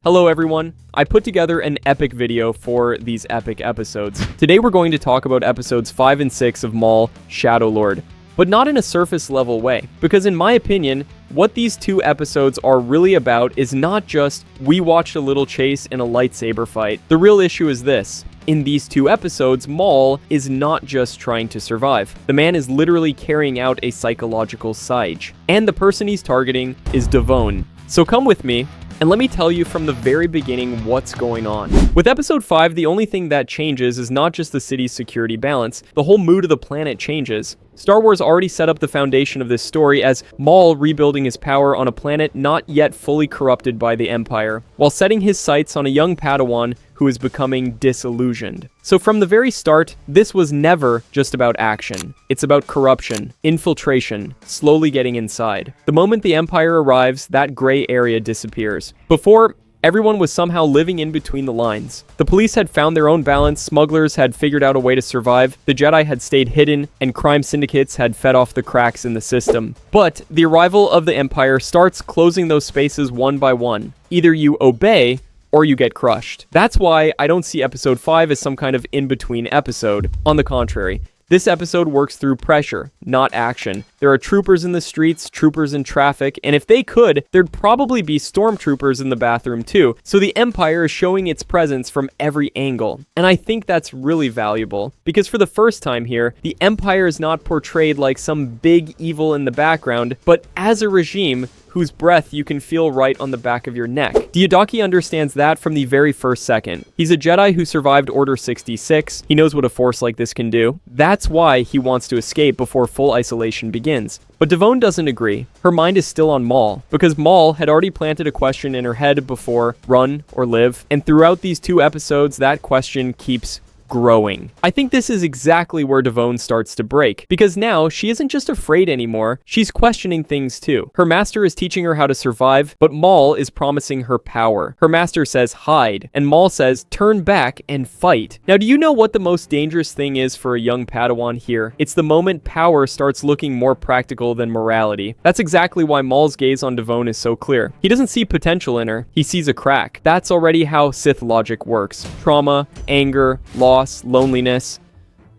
Hello everyone, I put together an epic video for these epic episodes. Today we're going to talk about episodes 5 and 6 of Maul, Shadowlord, but not in a surface level way, because in my opinion, what these two episodes are really about is not just we watched a little chase in a lightsaber fight. The real issue is this. In these two episodes, Maul is not just trying to survive. The man is literally carrying out a psychological siege. And the person he's targeting is Devone. So come with me, and let me tell you from the very beginning what's going on. With episode 5, the only thing that changes is not just the city's security balance, the whole mood of the planet changes. Star Wars already set up the foundation of this story as Maul rebuilding his power on a planet not yet fully corrupted by the Empire, while setting his sights on a young Padawan who is becoming disillusioned. So from the very start, this was never just about action. It's about corruption, infiltration, slowly getting inside. The moment the Empire arrives, that gray area disappears. Before, everyone was somehow living in between the lines. The police had found their own balance, smugglers had figured out a way to survive, the Jedi had stayed hidden, and crime syndicates had fed off the cracks in the system. But the arrival of the Empire starts closing those spaces one by one. Either you obey, or you get crushed. That's why I don't see episode 5 as some kind of in-between episode. On the contrary, this episode works through pressure, not action. There are troopers in the streets, troopers in traffic, and if they could, there'd probably be stormtroopers in the bathroom too, so the Empire is showing its presence from every angle. And I think that's really valuable, because for the first time here, the Empire is not portrayed like some big evil in the background, but as a regime whose breath you can feel right on the back of your neck. Diodaki understands that from the very first second. He's a Jedi who survived Order 66. He knows what a force like this can do. That's why he wants to escape before full isolation begins. But Devone doesn't agree. Her mind is still on Maul, because Maul had already planted a question in her head before, run or live, and throughout these two episodes, that question keeps growing. I think this is exactly where Devone starts to break, because now she isn't just afraid anymore, she's questioning things too. Her master is teaching her how to survive, but Maul is promising her power. Her master says hide, and Maul says turn back and fight. Now, do you know what the most dangerous thing is for a young Padawan here? It's the moment power starts looking more practical than morality. That's exactly why Maul's gaze on Devone is so clear. He doesn't see potential in her, he sees a crack. That's already how Sith logic works. Trauma, anger, loss, loneliness,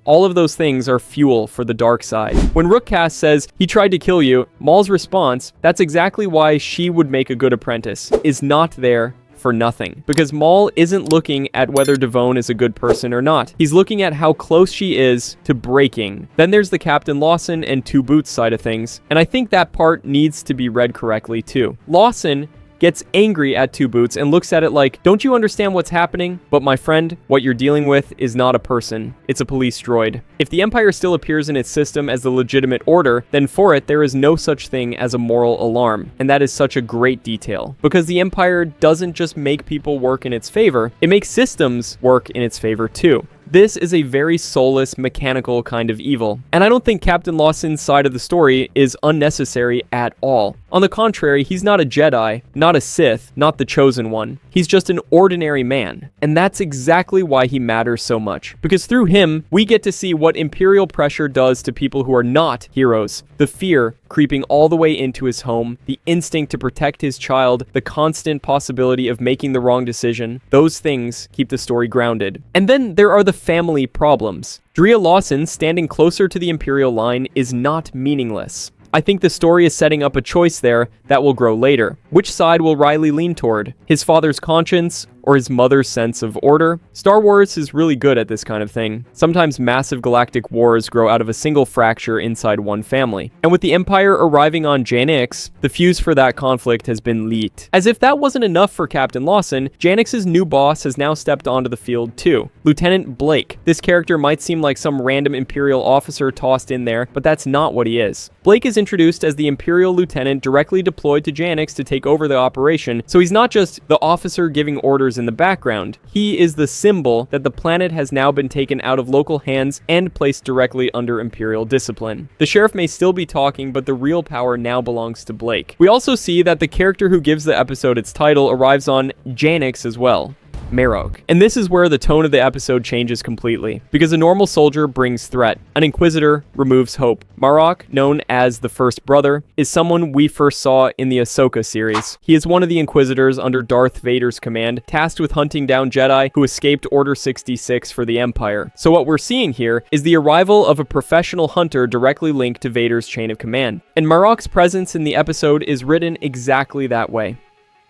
all of those things are fuel for the dark side. When Ar.Ta says he tried to kill you, Maul's response, that's exactly why she would make a good apprentice, is not there for nothing. Because Maul isn't looking at whether Devone is a good person or not. He's looking at how close she is to breaking. Then there's the Captain Lawson and Two Boots side of things, and I think that part needs to be read correctly too. Lawson gets angry at Two Boots and looks at it like, don't you understand what's happening? But my friend, what you're dealing with is not a person. It's a police droid. If the Empire still appears in its system as the legitimate order, then for it, there is no such thing as a moral alarm. And that is such a great detail. Because the Empire doesn't just make people work in its favor, it makes systems work in its favor too. This is a very soulless, mechanical kind of evil, and I don't think Captain Lawson's side of the story is unnecessary at all. On the contrary, he's not a Jedi, not a Sith, not the chosen one. He's just an ordinary man, and that's exactly why he matters so much. Because through him, we get to see what Imperial pressure does to people who are not heroes. The fear creeping all the way into his home, the instinct to protect his child, the constant possibility of making the wrong decision, those things keep the story grounded. And then there are the family problems. Drea Lawson standing closer to the Imperial line is not meaningless. I think the story is setting up a choice there that will grow later. Which side will Riley lean toward? His father's conscience or his mother's sense of order? Star Wars is really good at this kind of thing. Sometimes massive galactic wars grow out of a single fracture inside one family. And with the Empire arriving on Janix, the fuse for that conflict has been lit. As if that wasn't enough for Captain Lawson, Janix's new boss has now stepped onto the field too. Lieutenant Blake. This character might seem like some random Imperial officer tossed in there, but that's not what he is. Blake is introduced as the Imperial lieutenant directly deployed to Janix to take over the operation, so he's not just the officer giving orders in the background. He is the symbol that the planet has now been taken out of local hands and placed directly under Imperial discipline. The sheriff may still be talking, but the real power now belongs to Blake. We also see that the character who gives the episode its title arrives on Janix as well. Marrok. And this is where the tone of the episode changes completely, because a normal soldier brings threat, an Inquisitor removes hope. Marrok, known as the First Brother, is someone we first saw in the Ahsoka series. He is one of the Inquisitors under Darth Vader's command, tasked with hunting down Jedi who escaped Order 66 for the Empire. So what we're seeing here is the arrival of a professional hunter directly linked to Vader's chain of command. And Marrok's presence in the episode is written exactly that way.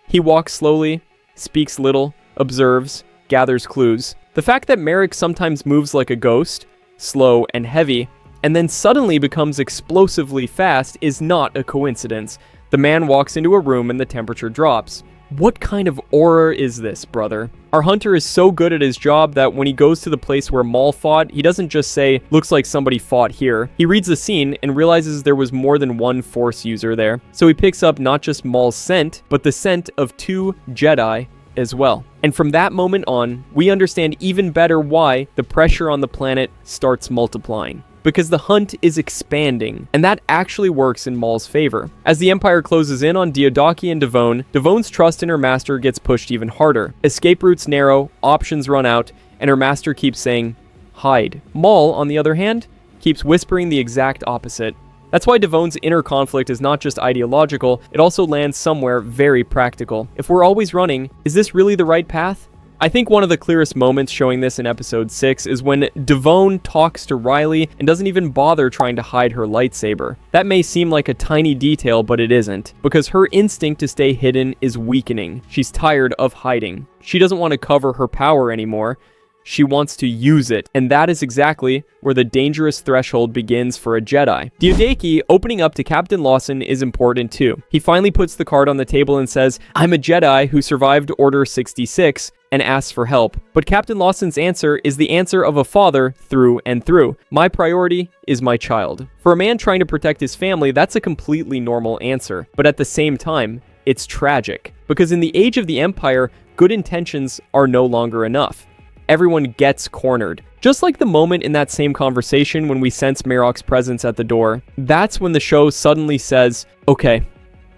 He walks slowly, speaks little, observes, gathers clues. The fact that Marrok sometimes moves like a ghost, slow and heavy, and then suddenly becomes explosively fast is not a coincidence. The man walks into a room and the temperature drops. What kind of aura is this, brother? Our hunter is so good at his job that when he goes to the place where Maul fought, he doesn't just say, looks like somebody fought here. He reads the scene and realizes there was more than one Force user there. So he picks up not just Maul's scent, but the scent of 2 Jedi as well. And from that moment on, we understand even better why the pressure on the planet starts multiplying. Because the hunt is expanding, and that actually works in Maul's favor. As the Empire closes in on Diodaki and Devone, Devone's trust in her master gets pushed even harder. Escape routes narrow, options run out, and her master keeps saying, hide. Maul, on the other hand, keeps whispering the exact opposite. That's why Devone's inner conflict is not just ideological, it also lands somewhere very practical. If we're always running, is this really the right path? I think one of the clearest moments showing this in episode 6 is when Devone talks to Riley and doesn't even bother trying to hide her lightsaber. That may seem like a tiny detail, but it isn't, because her instinct to stay hidden is weakening. She's tired of hiding. She doesn't want to cover her power anymore. She wants to use it, and that is exactly where the dangerous threshold begins for a Jedi. Diodaki opening up to Captain Lawson is important too. He finally puts the card on the table and says, I'm a Jedi who survived Order 66, and asks for help. But Captain Lawson's answer is the answer of a father through and through. My priority is my child. For a man trying to protect his family, that's a completely normal answer. But at the same time, it's tragic. Because in the age of the Empire, good intentions are no longer enough. Everyone gets cornered. Just like the moment in that same conversation when we sense Marrok's presence at the door, that's when the show suddenly says, okay,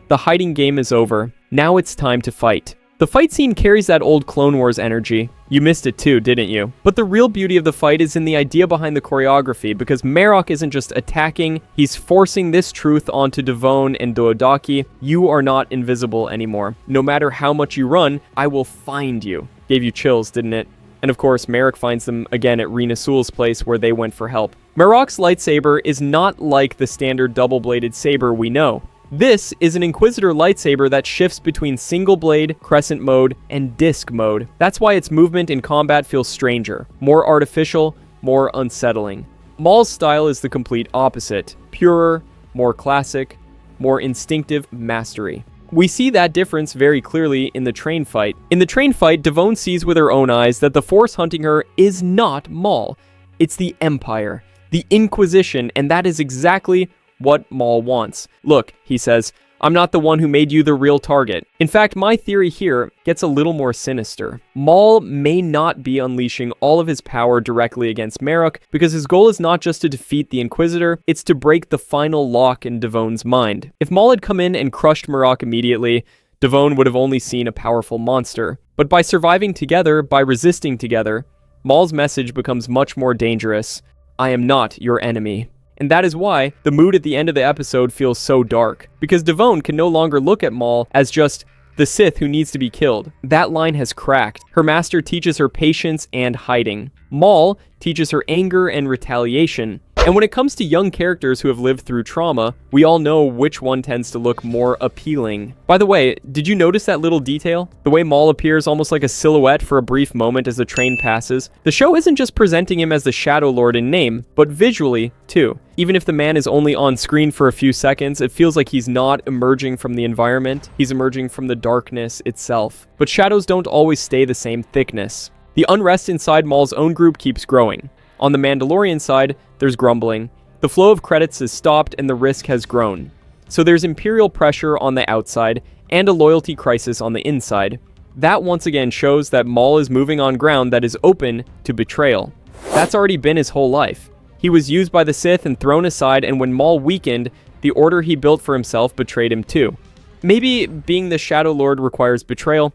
the hiding game is over. Now it's time to fight. The fight scene carries that old Clone Wars energy. You missed it too, didn't you? But the real beauty of the fight is in the idea behind the choreography, because Marrok isn't just attacking, he's forcing this truth onto Devone and Diodaki. You are not invisible anymore. No matter how much you run, I will find you. Gave you chills, didn't it? And of course, Marrok finds them again at Rena Sewell's place where they went for help. Marrok's lightsaber is not like the standard double-bladed saber we know. This is an Inquisitor lightsaber that shifts between single blade, crescent mode, and disc mode. That's why its movement in combat feels stranger, more artificial, more unsettling. Maul's style is the complete opposite. Purer, more classic, more instinctive mastery. We see that difference very clearly in the train fight. In the train fight, Devone sees with her own eyes that the Force hunting her is not Maul. It's the Empire, the Inquisition, and that is exactly what Maul wants. Look, he says, I'm not the one who made you the real target. In fact, my theory here gets a little more sinister. Maul may not be unleashing all of his power directly against Marrok, because his goal is not just to defeat the Inquisitor, it's to break the final lock in Devone's mind. If Maul had come in and crushed Marrok immediately, Devone would have only seen a powerful monster. But by surviving together, by resisting together, Maul's message becomes much more dangerous. I am not your enemy. And that is why the mood at the end of the episode feels so dark, because Devone can no longer look at Maul as just the Sith who needs to be killed. That line has cracked. Her master teaches her patience and hiding. Maul teaches her anger and retaliation. And when it comes to young characters who have lived through trauma, we all know which one tends to look more appealing. By the way, did you notice that little detail? The way Maul appears almost like a silhouette for a brief moment as the train passes. The show isn't just presenting him as the Shadowlord in name, but visually, too. Even if the man is only on screen for a few seconds, it feels like he's not emerging from the environment, he's emerging from the darkness itself. But shadows don't always stay the same thickness. The unrest inside Maul's own group keeps growing. On the Mandalorian side, there's grumbling. The flow of credits has stopped and the risk has grown. So there's Imperial pressure on the outside and a loyalty crisis on the inside. That once again shows that Maul is moving on ground that is open to betrayal. That's already been his whole life. He was used by the Sith and thrown aside, and when Maul weakened, the order he built for himself betrayed him too. Maybe being the Shadowlord requires betrayal.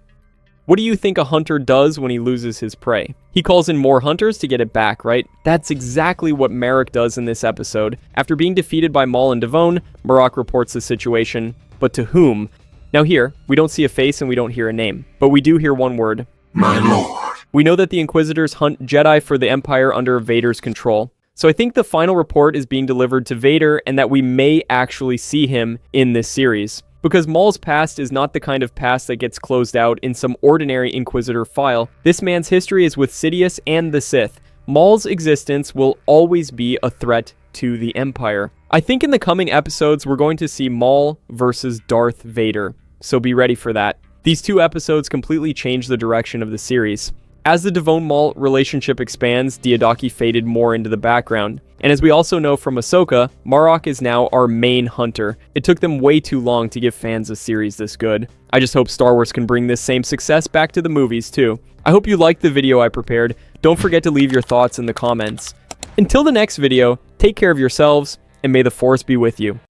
What do you think a hunter does when he loses his prey? He calls in more hunters to get it back, right? That's exactly what Marrok does in this episode. After being defeated by Maul and Devone, Marrok reports the situation, but to whom? Now here, we don't see a face and we don't hear a name, but we do hear one word. My lord. We know that the Inquisitors hunt Jedi for the Empire under Vader's control. So I think the final report is being delivered to Vader and that we may actually see him in this series. Because Maul's past is not the kind of past that gets closed out in some ordinary Inquisitor file. This man's history is with Sidious and the Sith. Maul's existence will always be a threat to the Empire. I think in the coming episodes, we're going to see Maul versus Darth Vader. So be ready for that. These two episodes completely change the direction of the series. As the Devone-Maul relationship expands, Diodaki faded more into the background. And as we also know from Ahsoka, Marrok is now our main hunter. It took them way too long to give fans a series this good. I just hope Star Wars can bring this same success back to the movies too. I hope you liked the video I prepared. Don't forget to leave your thoughts in the comments. Until the next video, take care of yourselves, and may the Force be with you.